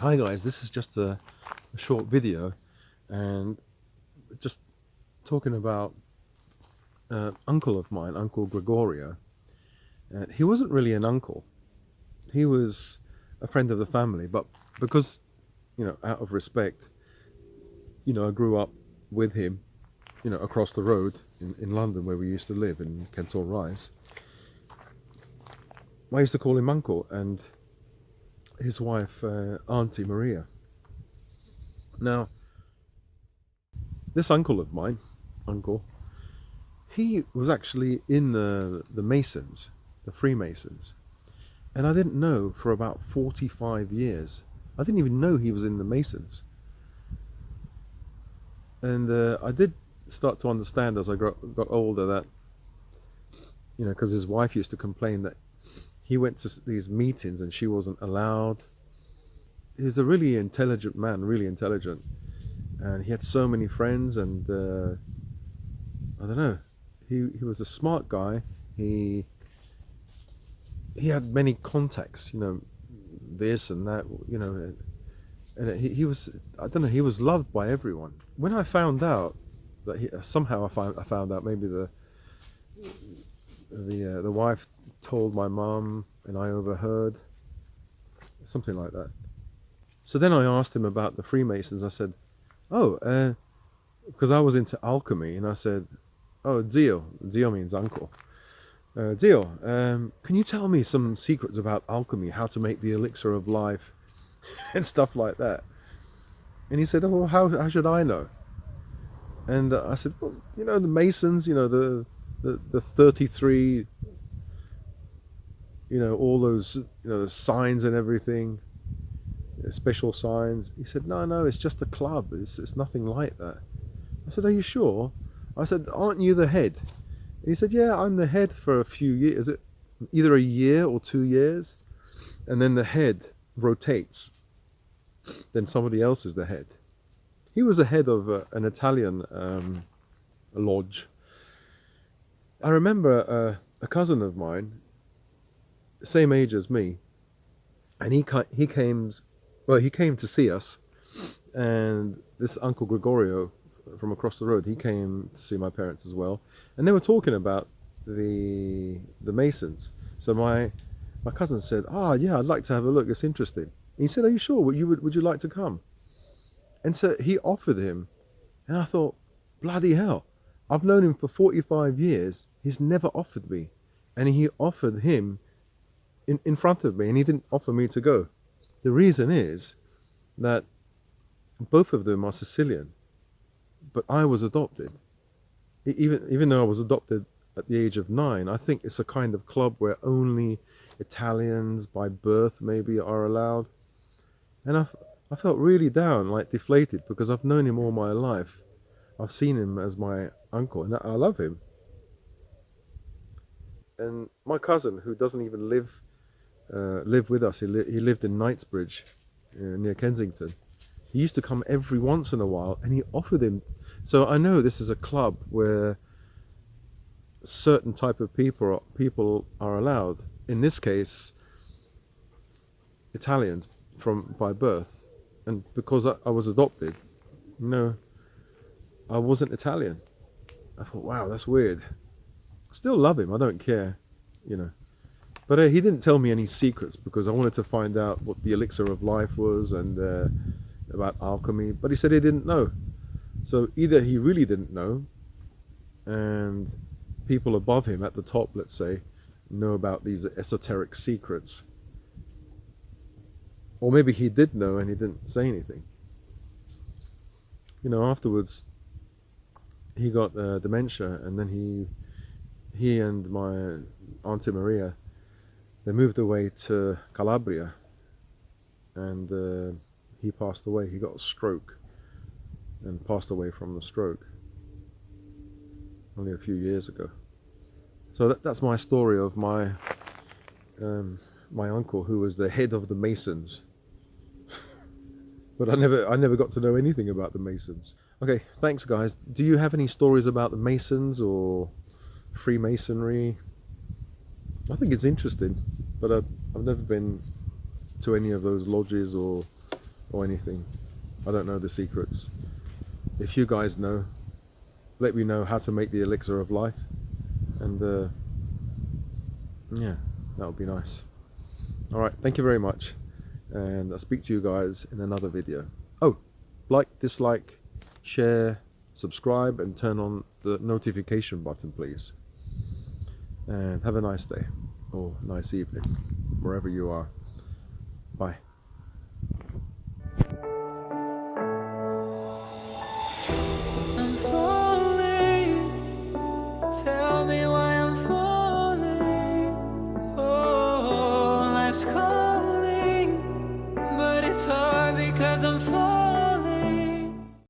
Hi guys, this is just a short video and just talking about uncle of mine, Uncle Gregorio. He wasn't really an uncle. He was a friend of the family, but because, out of respect, I grew up with him, across the road in London where we used to live in Kensal Rise. I used to call him Uncle, and his wife, Auntie Maria. Now, this uncle of mine, he was actually in the Masons, the Freemasons. And I didn't know for about 45 years. I didn't even know he was in the Masons. And I did start to understand as I got older that, because his wife used to complain that he went to these meetings and she wasn't allowed. He's a really intelligent man, really intelligent. And he had so many friends, and I don't know, he was a smart guy. He had many contacts, this and that, and he was, I don't know, he was loved by everyone. When I found out that somehow I found out maybe the wife told my mum and I overheard, something like that. So then I asked him about the Freemasons. I said, oh, because I was into alchemy, and I said, oh, Dio means uncle. Dio, can you tell me some secrets about alchemy, how to make the elixir of life and stuff like that? And he said, oh, how should I know? And I said, well, the Masons, the 33, all those, the signs and everything, special signs. He said, no, it's just a club. It's nothing like that. I said, are you sure? I said, aren't you the head? And he said, yeah, I'm the head for a few years. Is it either a year or 2 years? And then the head rotates. Then somebody else is the head. He was the head of an Italian lodge. I remember a cousin of mine, same age as me, and he came to see us, and this Uncle Gregorio from across the road, he came to see my parents as well, and they were talking about the Masons. So my cousin said, yeah, I'd like to have a look, it's interesting. And he said, are you sure? Would you like to come? And so he offered him, and I thought, bloody hell, I've known him for 45 years, he's never offered me. And he offered him in front of me, and he didn't offer me to go. The reason is that both of them are Sicilian, but I was adopted. Even though I was adopted at the age of 9, I think it's a kind of club where only Italians by birth maybe are allowed. And I felt really down, like deflated, because I've known him all my life. I've seen him as my uncle, and I love him. And my cousin, who doesn't even live with us, he lived in Knightsbridge, near Kensington. He used to come every once in a while, and he offered him. So I know this is a club where a certain type of people are allowed. In this case, Italians by birth, and because I was adopted, I wasn't Italian. I thought, wow, that's weird. Still love him. I don't care, But he didn't tell me any secrets, because I wanted to find out what the elixir of life was and about alchemy. But he said he didn't know. So either he really didn't know, and people above him at the top, let's say, know about these esoteric secrets. Or maybe he did know and he didn't say anything. Afterwards, he got dementia, and then he and my Auntie Maria, they moved away to Calabria, and he passed away. He got a stroke and passed away from the stroke only a few years ago. So that's my story of my uncle, who was the head of the Masons. But I never got to know anything about the Masons. Okay, thanks guys. Do you have any stories about the Masons or Freemasonry? I think it's interesting, but I've never been to any of those lodges or or anything. I don't know the secrets. If you guys know, let me know how to make the elixir of life, and yeah, that would be nice. Alright, thank you very much, and I'll speak to you guys in another video. Oh, like, dislike, share, subscribe, and turn on the notification button, please. And have a nice day, or nice evening, wherever you are. Bye.